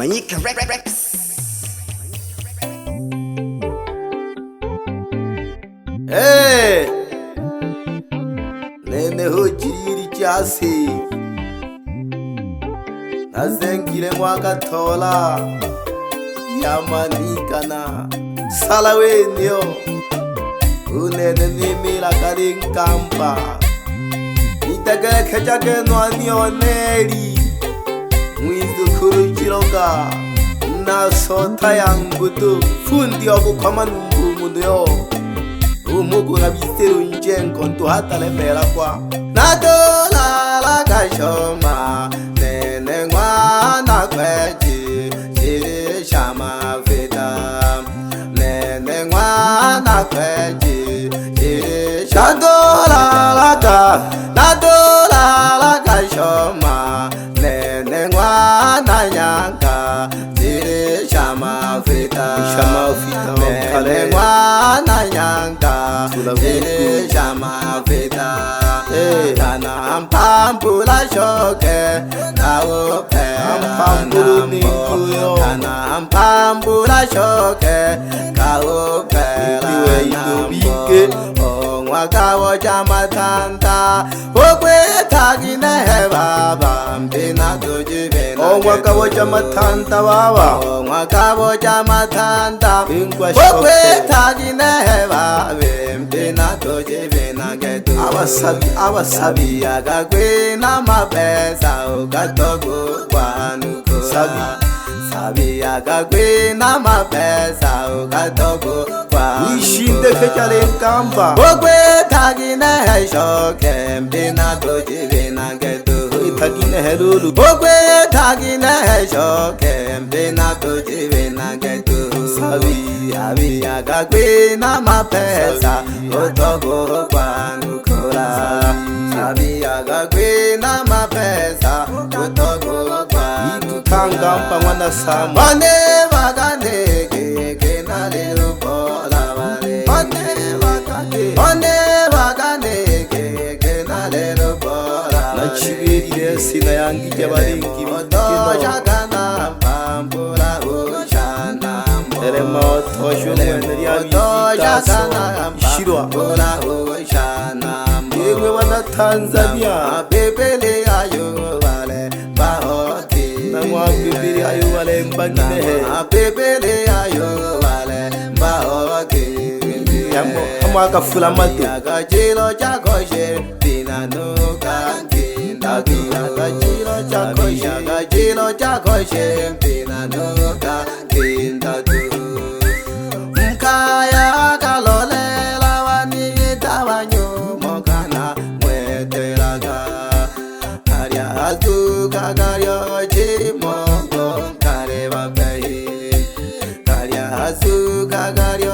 Manyika Rex. Hey, nene hojiri chasi nazengile mwaka tola yamanikana salawenyo unene nimila kalinkampa itegele kejage nwanioneli mwizukuru jiroga nasota yangudu fundi ogukwama numbumunduyo umugura bisero njengo ntuhatalemera kwa nadola la kashoma nene mwana kweji chiri shama vita nene mwana kweji chiri shama nadola la kashoma nene mwana nyanga chiri shama vita nene mwana nyanga chiri shama vita kana mpambula shoke kaupe kana mpambula shoke kaupe Wakawo jamatanta Okwe tagine he baba Mpina tujibena Wakawo jamatanta baba Wakawo jamatanta Okwe tagine he baba Mpina tujibena getu Awasabi Agagwe na mapesa Ukatoku kwa nuko Sabi agagwe na mapesa ukatoku kwa Ishinde kechale nkamba Ogwe tagine he shoke Mpina tujibina getu Tagine he lulu Ogwe tagine he shoke Mpina tujibina getu Sabi agagwe na mapesa Ukatoku kwa nukura Sabi agagwe na mapesa Ukatoku kwa Kangampa mwana sama Mane wakane keke na lelu pola wale Mane wakane keke na lelu pola wale Na chibiri sina yangi jabaringi Oto shakana pampula ushana Erema oto shune Oto shakana pampula ushana Yewe wana Tanzania Pepele ayo wale Bahoki Namwa bibiri ayo wale mbangine he Bibiri ayo wale mbaoke Hamwa kafula matu Agajilo chakoshe Pina nuka kinda Agajilo chakoshe Agajilo chakoshe Pina nuka kinda Mkaya kalole Lawani tawanyo Mokana mwete laga Karya azuka karya Mongo kare babai Karya azuka karya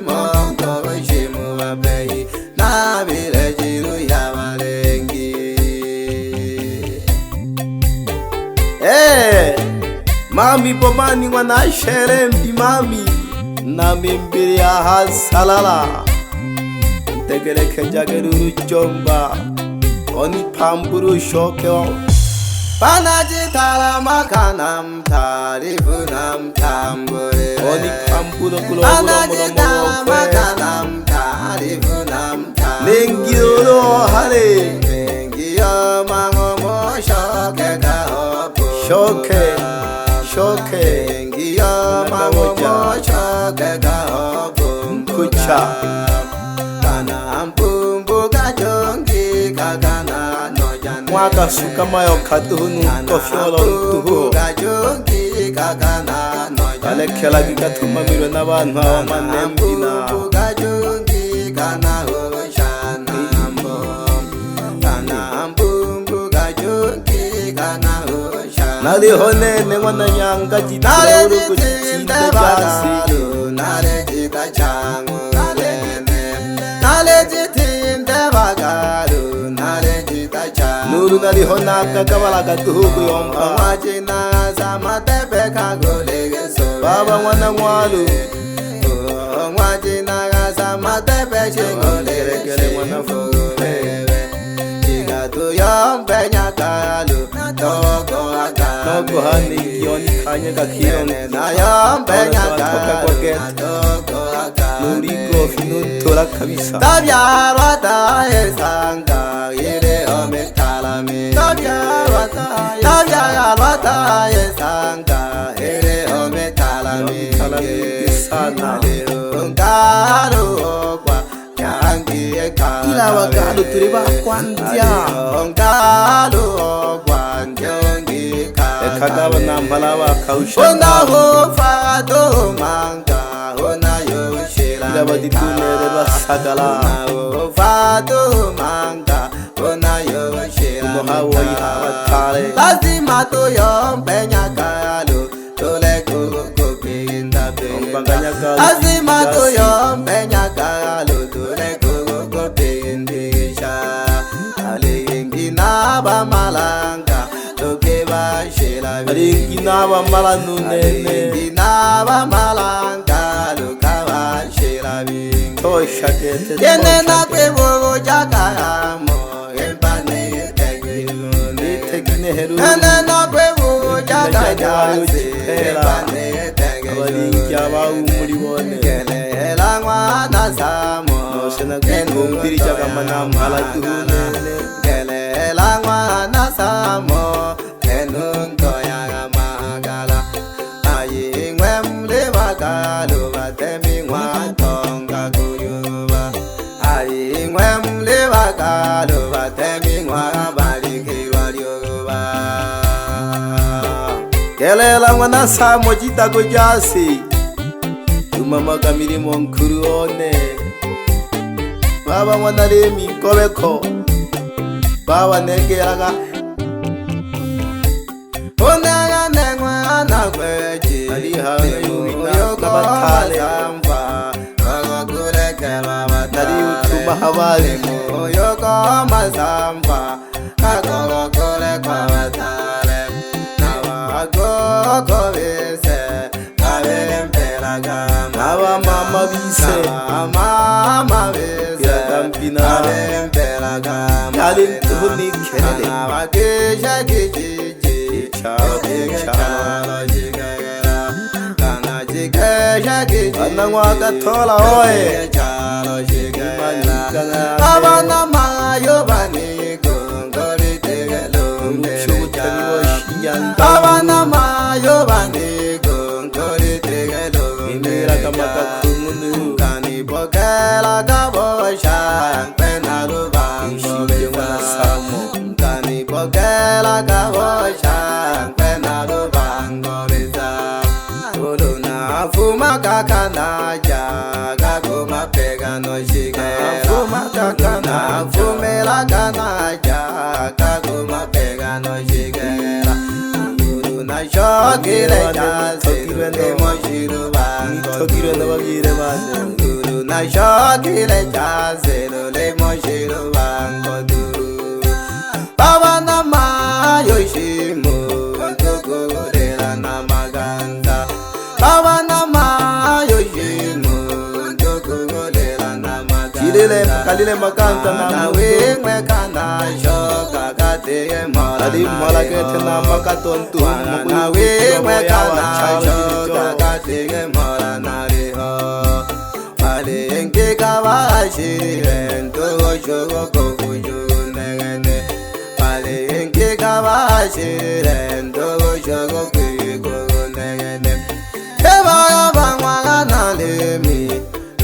Mongo shimu babai Na bile jiru ya walengi Mami pomani wana shere mbi mami Na mimbiri ya hasalala Ntegele kejageruru jomba Oni pamburu shoke wa Panajitala makanam tarifunam tambure Oni pamburu kulo Panajitala makanam tarifunam tambure Nengiyo hale Nengiyo mangomo shoke kahopo Shoke Nengiyo mangomo shoke kahopo Mkucha Kana mpumbu kajongi kakana Mwaka suka mayo katuhunu Kofiolo ntuhu Kale kela kikatuma miro na bantu hawa manembina Nali honene wana nyanga jitile uruku jitinde jasi Nale jita changu Nale jitinde bagaru Nale jita changu Nuru nali honaka kabala katuhuku yomba Wajina sama tepe kagole geso Baba wana mwalu Wajina sama tepe shingole Gere wana fugule Jiga tu yombe nyakalu Toko Noko hani kioni kanya kakirone Nayambenya kage Nuri gofi nutora kabisa Tabyarwa taye sanga Yere ome talame Tabyarwa taye sanga Yere ome talame Sana Ngaro kwa Yangi ila wakalo turiba kwantia Ngaro kwa Yangi Kagaba nambala wa kausha Ona ho fado manga Ona yoshira ila baditunere basagala Ona ho fado manga Ona yoshira Mohawo ihawa tale Lazima to yompenya kalo Tole kuku pinda pinda Lazima to yompenya kalo Tole kuku pinda Alingi naba malanga Toke ba shela Alingi naba malanu nene Alingi naba malanga Toka ba shela bingi Tosha kete Yene na kwe wogo jaka amo Empane tegilone Tegine heru Yene na kwe wogo jaka jase Empane tegilone Alingi aba umuri wone Kele elangwa na samo Nosena kumbiri jaka manam halatuhune Kele elangwa na samo Kenun toya magala Ayi ngwem le magalo Batemi ngwa tonga kuyuba Ayi ngwem le magalo Batemi ngwa baliki walioba Kele elangwa na samo jita kujasi Tumama kamiri monkuru one Baba mwanalemi kobeko Baba negeraga Onaga nengwa na kweji Aliha yoko mazamba Kago kule kelwa matale Nari utuma habari Yoko mazamba Kago kule kwa matale Nawa koko vise Kabe mpela gama Nawa mama vise Mama vise Kabe mpela gama Yalin tuhuni kenele Nawa kisha kichi Anangwa katola oe Abana mayo bani kongori tegelunde Abana mayo bani kongori tegelunde Kani pokela kabosha Penaru bango bisa Kani pokela kabosha Fuma kakana jaga kuma pega no shigera Fuma kakana fumela kana jaga kuma pega no shigera Guru na shokile jase le moshiru bango Tokire na bagire bande Guru na shokile jase le moshiru bango Baba na ma yoshimu Tukudera na maganda Baba na ma yoshimu Tukudera na maganda Chilele kalile makanta na wengwe kana shoka kate mola Adi mola kete na makatontu Na wengwe kana shoka kate mola nariho Pale enke kawashi Ento shogo kofuju negene Pale enke kawashi Ento shogo kuku negene Keba bangwa na lemi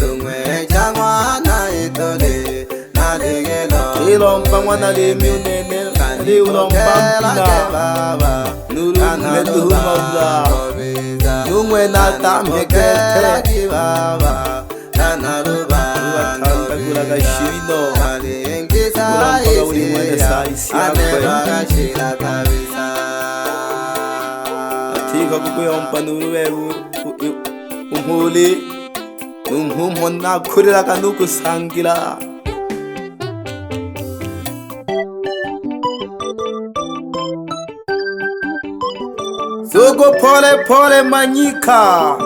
Lungwe changwa na itole Na digelo Ilompa mwana lemi unene Kali ulompa mpina Nuru meduhu mawla Nungwe na tamhekete Kibaba Nanaruba Uwatanga kulaga shino Kali enki saisi Anebaga shila kabisa Tika kukuyompa nuru weru Umhuli Umhumona kurila kanuku sangila Sugo pole pole manyika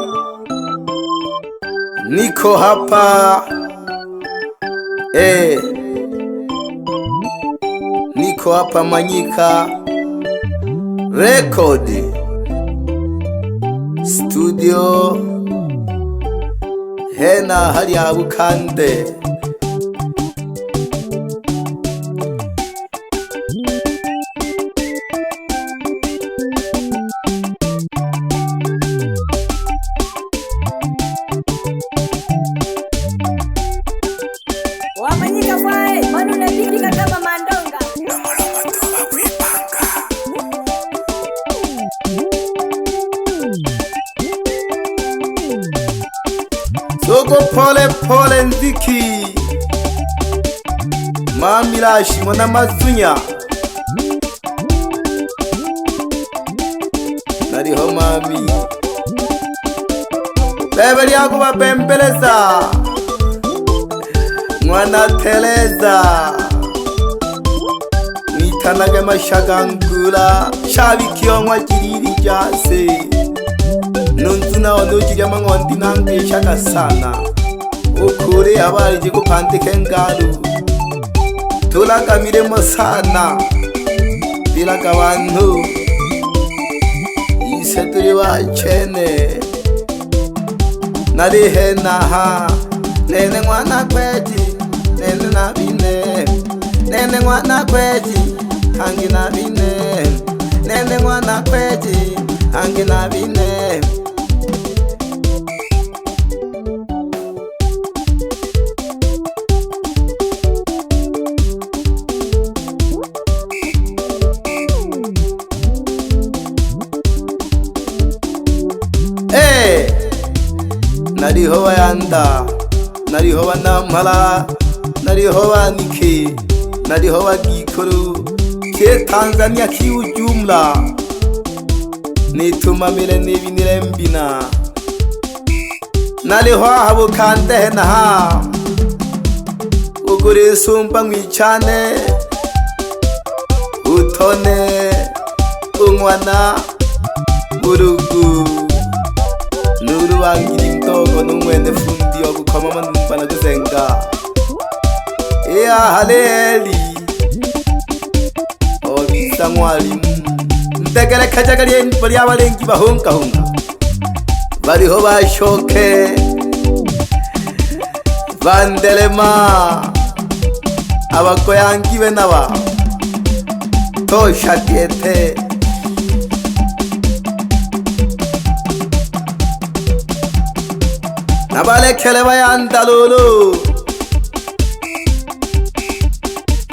Niko hapa Niko hapa manyika Record Studio Hena hariya Bukande. Wamanyika kwae, manu napika kama mandonga. Lomoloma toba kwipanga. Soko pole pole nziki. Mamirashi mwana mazunya. Nariho mami. Bebe lyaku bapembeleza. Mwana Tereza Mwitanage mashagangula Shabikio mwa jiriri jase Nunzuna onujiri amangondi nange shaka sana Ukure abari jigo pandike ngaru Tulaka miremo sana Bilaka bantu Ise turi wachene Narihe naha Nene mwana kweji Nene na bine Nene mwana kweji Hangi na bine Nene mwana kweji Hangi na bine Nariho bayanda Nariho banamala Nariho banike Nariho bagikuru Ke Tanzania kiujumla Nitumamile nebinire mbina Nariho habo kande naha Ugure sumpa ngwichane Utone Ungwana Urugu Nuru wangiri mtogo numwende fundi wa kukoma manumpa na kuzenga Ea haleli Obisa mwalimu Mtekele kachakali bali abalengi bahunga hunga Bariho bashoke Vandelema Abakoyangiwe naba Tosha kiete Nabalekele bayanda lolo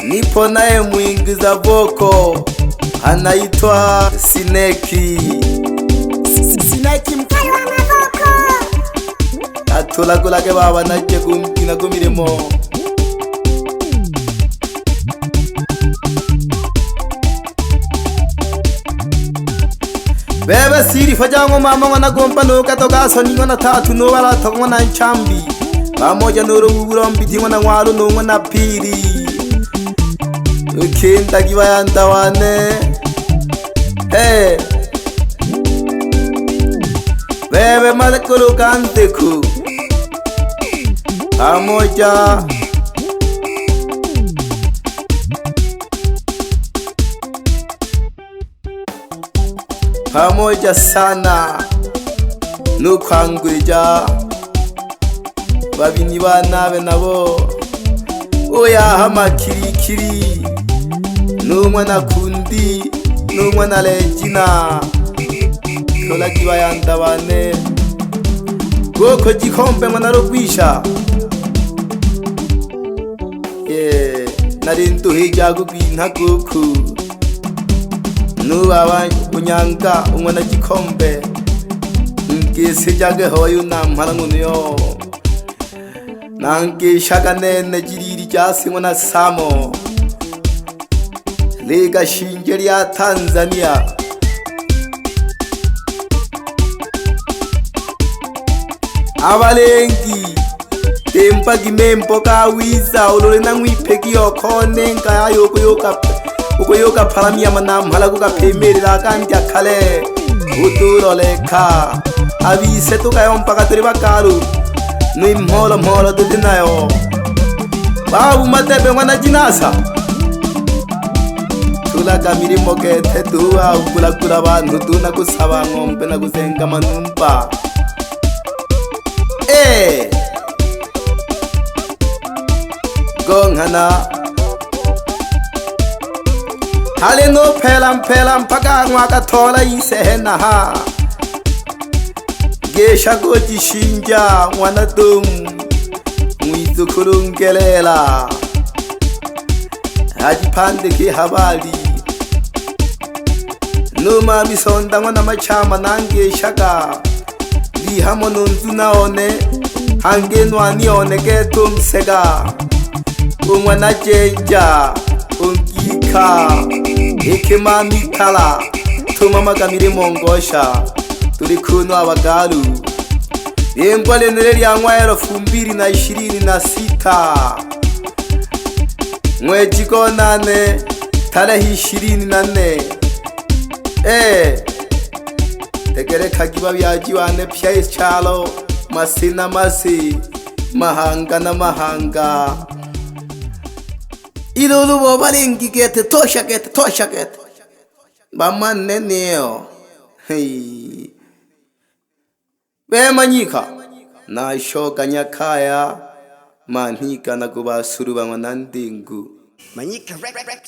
Nipo naye mwingiza voko anaitwa Sineki Sineki mkali wa mavoko Atulagulage baba naje kumkina kumirimo Bebe siri fajango mama wana gompa nuka toka soni wana tatu nuwala toka wana nchambi Pamoja nuru urombi wana ngwalu nu wana piri Ukinda kibayanda wane Bebe malekulu kanteku Pamoja Pamoja sana Nukwangwija Babini banabe nabo Oya hama kirikiri Numwana kundi Numwana lejina Kola kibayanda bane Goko jikombe mwana rogwisha Narintu hija gugwinta guku Nubawa unyanga umwana jikombe Ngese jage hoyu nampala ngunuyo Nange shaka nene jiriri jasi mwana samo Lega shinjeri ya Tanzania Abalengi Tempa gimempo kawiza Ulole na ngwipeki yokone Nkaya uko yoka paramia manampala kukapemerera kandi akale uturoleka abise tukayompaka turi bakaru n'impolo mpolo dute nayo babu matebe mwana jinasa tulaga mirimo kete duwa ukulagula abantu duna kusaba ngombe na kuzenga manumba gongana hale no phela mpaka ngwaka thola isehena ha gesha goti shinja mwana dum mwizukulungelela ajipande ki habari numa misonda mwana machama nangeshaga lihamo nunzu naone hange nwanione geto msega umwana jenja unkika hekima mikala tumamagamire mongosha turi kuno abagalu yembwa lenere lya mwero 2026 mwezi konane tarehe 24 tegereka giba byajiwane pya icyalo masina masi mahanga na mahanga ilulu bo balingi gete tosha gete bamane neo hey bemanyika na shoka nyakaya manhika na kubasuru bamwanandingu Manyika Rex.